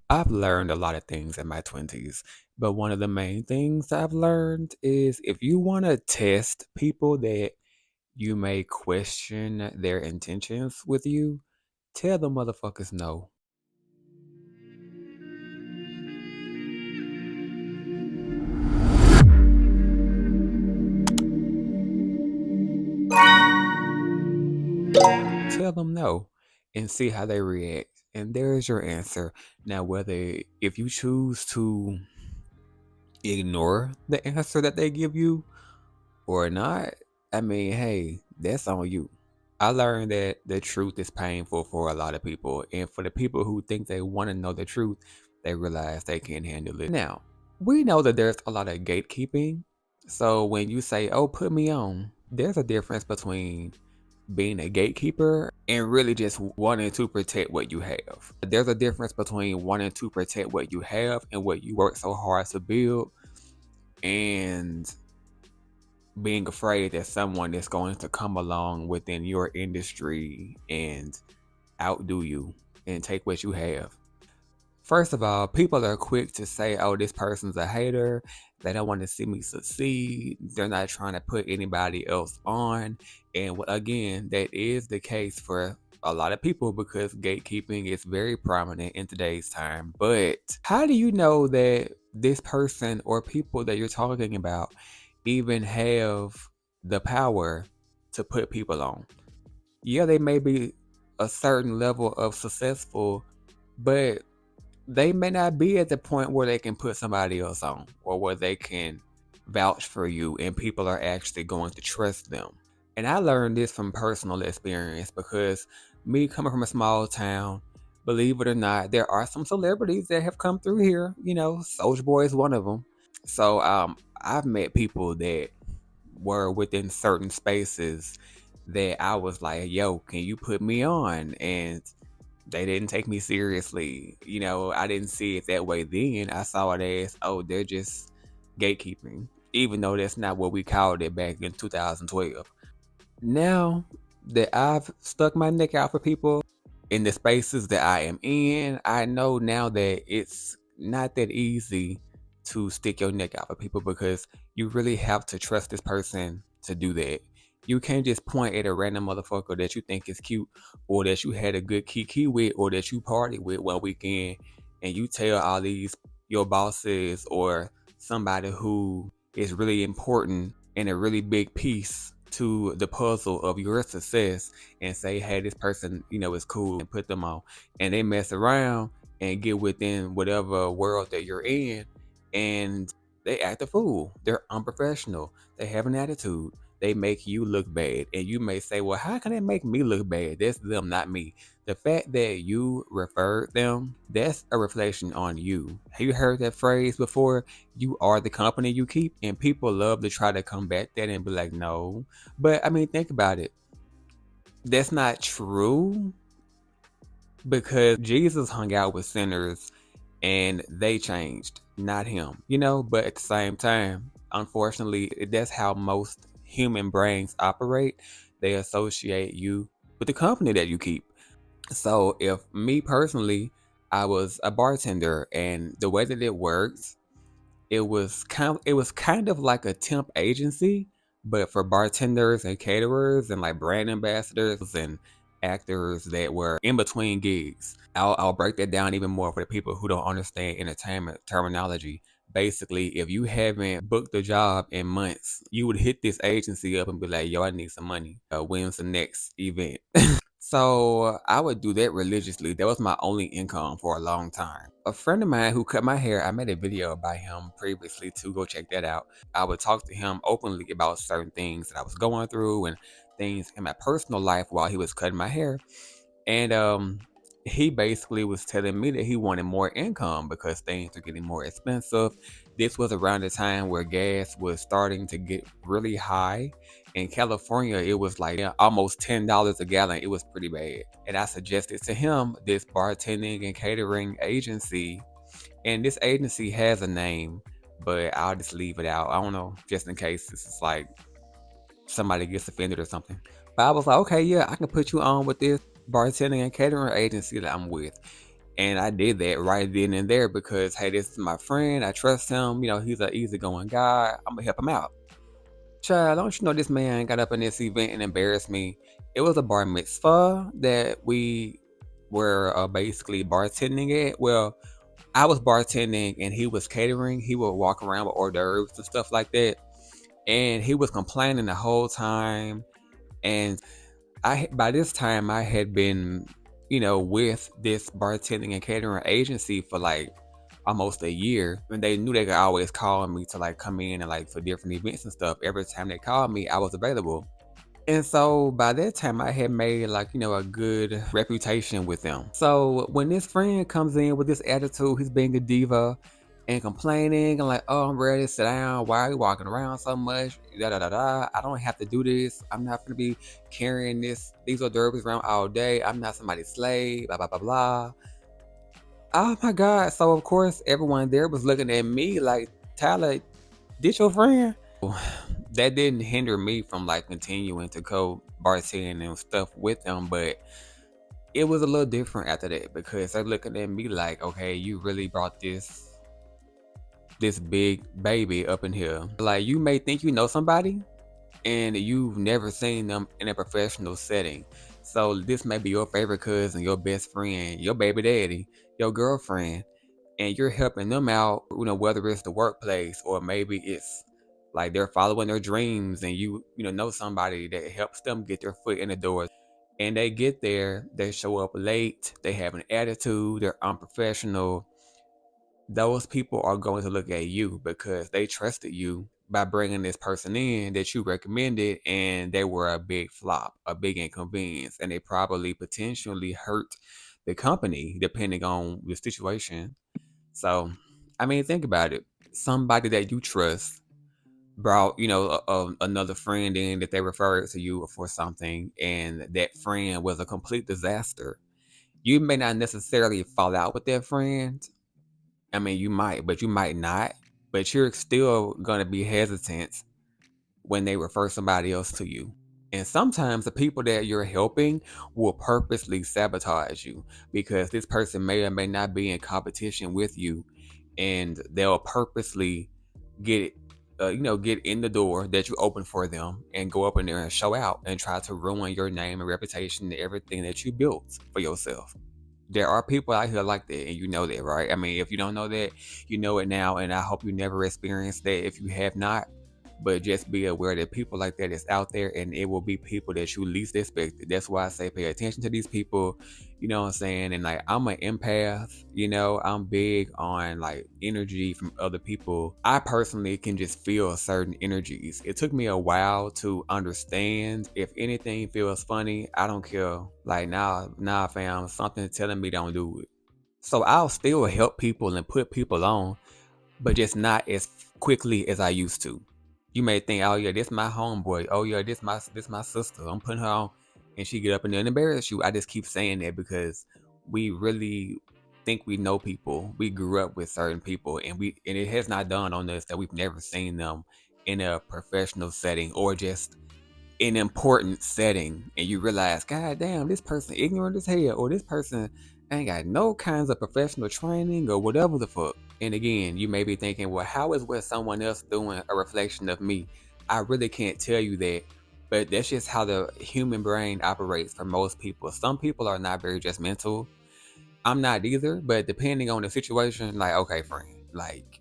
I've learned a lot of things in my 20s, but one of the main things I've learned is if you want to test people that you may question their intentions with you, tell the motherfuckers no. Tell them no and see how they react. And there's your answer. Now, whether if you choose to ignore the answer that they give you or not, I mean, hey, that's on you. I learned that the truth is painful for a lot of people. And for the people who think they want to know the truth, they realize they can't handle it. Now, we know that there's a lot of gatekeeping. So when you say, oh, put me on, there's a difference between being a gatekeeper and really just wanting to protect what you have. There's a difference between wanting to protect what you have and what you work so hard to build and being afraid that someone is going to come along within your industry and outdo you and take what you have. First of all, people are quick to say, oh, this person's a hater. They don't want to see me succeed. They're not trying to put anybody else on. And again, that is the case for a lot of people because gatekeeping is very prominent in today's time. But how do you know that this person or people that you're talking about even have the power to put people on? Yeah, they may be a certain level of successful, but they may not be at the point where they can put somebody else on or where they can vouch for you and people are actually going to trust them. And I learned this from personal experience because me coming from a small town, believe it or not, there are some celebrities that have come through here. You know, Soulja Boy is one of them. So I've met people that were within certain spaces that I was like, yo, can you put me on? And they didn't take me seriously. You know, I didn't see it that way then. I saw it as, oh, they're just gatekeeping, even though that's not what we called it back in 2012. Now that I've stuck my neck out for people in the spaces that I am in, I know now that it's not that easy to stick your neck out for people because you really have to trust this person to do that. You can't just point at a random motherfucker that you think is cute or that you had a good kiki with or that you party with one weekend and you tell all these your bosses or somebody who is really important and a really big piece to the puzzle of your success and say, hey, this person, you know, is cool and put them on. And they mess around and get within whatever world that you're in and they act a fool. They're unprofessional. They have an attitude. They make you look bad. And you may say, well, how can they make me look bad? That's them, not me. The fact that you referred them, that's a reflection on you. Have you heard that phrase before? You are the company you keep. And people love to try to combat that and be like, no. But I mean, think about it. That's not true because Jesus hung out with sinners and they changed, not him, you know? But at the same time, unfortunately, that's how most human brains operate. They associate you with the company that you keep. So if me personally, I was a bartender and the way that it works, it was kind of like a temp agency, but for bartenders and caterers and like brand ambassadors and actors that were in between gigs. I'll break that down even more for the people who don't understand entertainment terminology. Basically, if you haven't booked a job in months, you would hit this agency up and be like, yo, I need some money. When's the next event? So I would do that religiously. That was my only income for a long time. A friend of mine who cut my hair, I made a video about him previously to go check that out. I would talk to him openly about certain things that I was going through and things in my personal life while he was cutting my hair. And he basically was telling me that he wanted more income because things were getting more expensive. This was around the time where gas was starting to get really high. In California, it was like almost $10 a gallon. It was pretty bad. And I suggested to him this bartending and catering agency. And this agency has a name, but I'll just leave it out. I don't know, just in case this is like somebody gets offended or something. But I was like, okay, yeah, I can put you on with this bartending and catering agency that I'm with. And I did that right then and there because, hey, this is my friend. I trust him. He's an easygoing guy. I'm going to help him out. Child, don't you know this man got up in this event and embarrassed me? It was a bar mitzvah that we were basically bartending at. Well, I was bartending and he was catering. He would walk around with hors d'oeuvres and stuff like that. And he was complaining the whole time. And by this time I had been, with this bartending and catering agency for like almost a year, and they knew they could always call me to like come in and like for different events and stuff. Every time they called me, I was available. And so by that time, I had made like, a good reputation with them. So when this friend comes in with this attitude, he's being a diva and complaining and like, oh, I'm ready to sit down. Why are you walking around so much? Da da da da. I don't have to do this. I'm not gonna be carrying these hors d'oeuvres around all day. I'm not somebody's slave. Blah blah blah blah. Oh my God. So of course everyone there was looking at me like, Tyler, this your friend? That didn't hinder me from like continuing to go bartending and stuff with them, but it was a little different after that because they're looking at me like, okay, you really brought this big baby up in here. Like, you may think you know somebody and you've never seen them in a professional setting. So this may be your favorite cousin, your best friend, your baby daddy, your girlfriend, and you're helping them out, whether it's the workplace or maybe it's like they're following their dreams and you know somebody that helps them get their foot in the door. And they get there, they show up late, they have an attitude, they're unprofessional. Those people are going to look at you because they trusted you by bringing this person in that you recommended, and they were a big flop, a big inconvenience, and they probably potentially hurt the company depending on the situation. So, I mean, think about it. Somebody that you trust brought, another friend in that they referred to you for something, and that friend was a complete disaster. You may not necessarily fall out with that friend. I mean, you might, but you might not. But you're still going to be hesitant when they refer somebody else to you. And sometimes the people that you're helping will purposely sabotage you because this person may or may not be in competition with you, and they'll purposely get get in the door that you open for them and go up in there and show out and try to ruin your name and reputation and everything that you built for yourself. There are people out here like that, and you know that, right? I mean, if you don't know that, you know it now, and I hope you never experience that if you have not. But just be aware that people like that is out there, and it will be people that you least expect. That's why I say pay attention to these people. You know what I'm saying? And like, I'm an empath. I'm big on like energy from other people. I personally can just feel certain energies. It took me a while to understand. If anything feels funny, I don't care. Like, now, fam, something telling me don't do it. So I'll still help people and put people on, but just not as quickly as I used to. You may think, oh yeah, this my homeboy. Oh yeah, this my sister. I'm putting her on, and she get up and then embarrass you. I just keep saying that because we really think we know people. We grew up with certain people, and it has not dawned on us that we've never seen them in a professional setting or just an important setting, and you realize, God damn, this person ignorant as hell, or this person ain't got no kinds of professional training or whatever the fuck. And again, you may be thinking, well, how is what someone else doing a reflection of me? I really can't tell you that, but that's just how the human brain operates for most people. Some people are not very judgmental. I'm not either, but depending on the situation, like, okay, friend, like,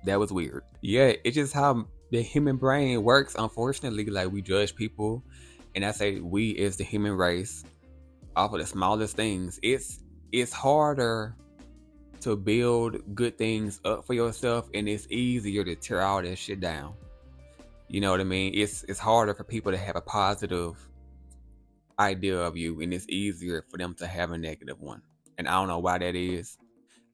that was weird. Yeah, it's just how the human brain works, unfortunately. Like, we judge people, and I say we as the human race off of the smallest things. It's harder to build good things up for yourself, and it's easier to tear all that shit down. You know what I mean? It's harder for people to have a positive idea of you, and it's easier for them to have a negative one. And I don't know why that is.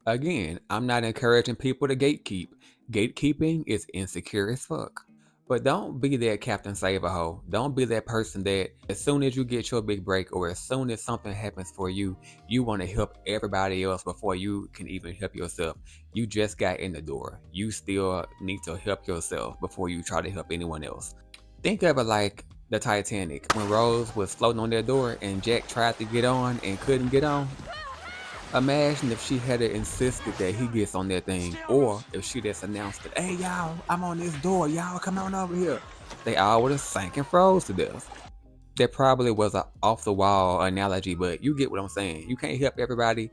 Again, I'm not encouraging people to gatekeep. Gatekeeping is insecure as fuck. But don't be that Captain Save a Hoe. Don't be that person that as soon as you get your big break or as soon as something happens for you, you want to help everybody else before you can even help yourself. You just got in the door. You still need to help yourself before you try to help anyone else. Think of it like the Titanic when Rose was floating on their door and Jack tried to get on and couldn't get on. Imagine if she had insisted that he gets on that thing, or if she just announced it, hey y'all, I'm on this door, y'all come on over here. They all would have sank and froze to death. That probably was a off the wall analogy, but you get what I'm saying. You can't help everybody,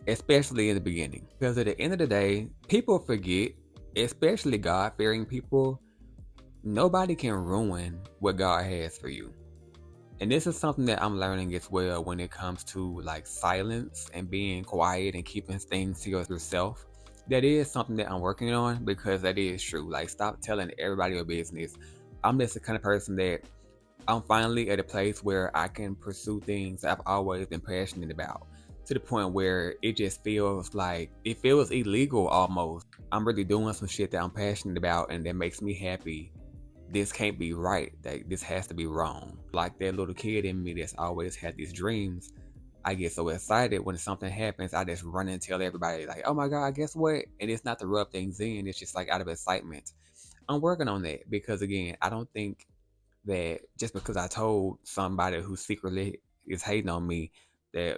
especially in the beginning. Because at the end of the day, people forget, especially God fearing people, nobody can ruin what God has for you. And this is something that I'm learning as well when it comes to like silence and being quiet and keeping things to yourself. That is something that I'm working on because that is true. Like, stop telling everybody your business. I'm just the kind of person that I'm finally at a place where I can pursue things I've always been passionate about, to the point where it just feels like it feels illegal almost. I'm really doing some shit that I'm passionate about and that makes me happy. This can't be right. That this has to be wrong. Like that little kid in me that's always had these dreams. I get so excited when something happens, I just run and tell everybody, like, oh my God, guess what? And it's not to rub things in, it's just like out of excitement. I'm working on that because, again, I don't think that just because I told somebody who secretly is hating on me that,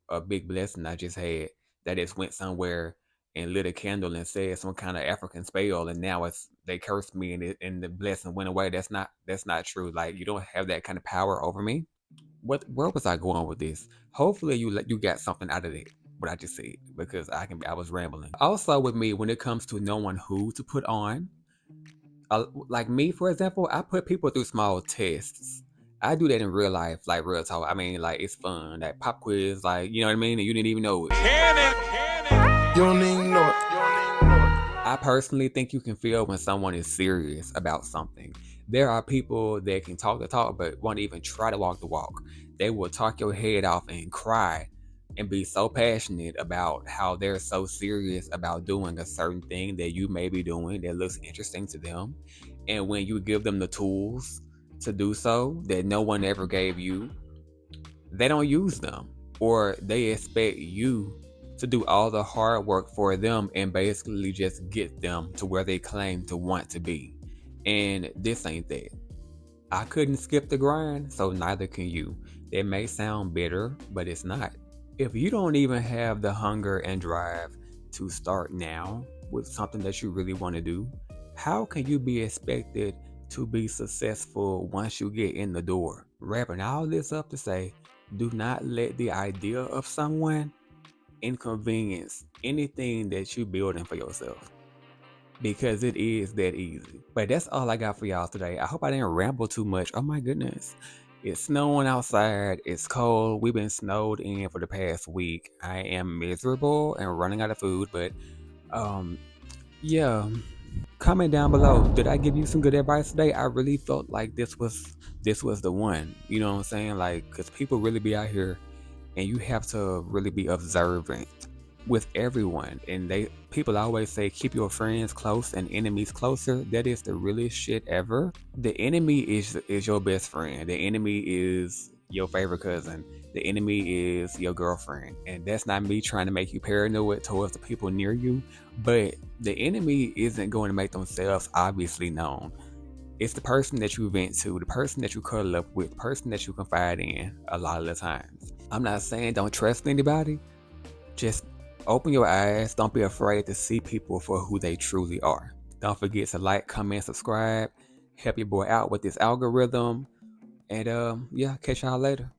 a big blessing I just had, that it's went somewhere and lit a candle and said some kind of African spell, and now it's they cursed me and the blessing went away. That's not true. Like, you don't have that kind of power over me. Where was I going with this? Hopefully you got something out of it, what I just said, because I was rambling. Also, with me, when it comes to knowing who to put on, like me, for example, I put people through small tests. I do that in real life, like real talk. I mean, like, it's fun. That pop quiz, like, you know what I mean? And you didn't even know it. You don't even know it. I personally think you can feel when someone is serious about something. There are people that can talk the talk but won't even try to walk the walk. They will talk your head off and cry and be so passionate about how they're so serious about doing a certain thing that you may be doing that looks interesting to them. And when you give them the tools to do so that no one ever gave you, they don't use them, or they expect you to do all the hard work for them and basically just get them to where they claim to want to be. And this ain't that. I couldn't skip the grind, so neither can you. It may sound bitter, but it's not. If you don't even have the hunger and drive to start now with something that you really want to do, how can you be expected to be successful once you get in the door? Wrapping all this up to say, do not let the idea of someone inconvenience anything that you're building for yourself, because it is that easy. But that's all I got for y'all today. I hope I didn't ramble too much. Oh my goodness. It's snowing outside. It's cold. We've been snowed in for the past week. I am miserable and running out of food, but yeah. Comment down below. Did I give you some good advice today? I really felt like this was the one. You know what I'm saying? Like, cuz people really be out here and you have to really be observant with everyone. And people always say keep your friends close and enemies closer. That is the realest shit ever. The enemy is your best friend. The enemy is your favorite cousin. The enemy is your girlfriend. And that's not me trying to make you paranoid towards the people near you, but the enemy isn't going to make themselves obviously known. It's the person that you vent to, the person that you cuddle up with, the person that you confide in a lot of the times. I'm not saying don't trust anybody. Just open your eyes. Don't be afraid to see people for who they truly are. Don't forget to like, comment, subscribe. Help your boy out with this algorithm. And yeah, catch y'all later.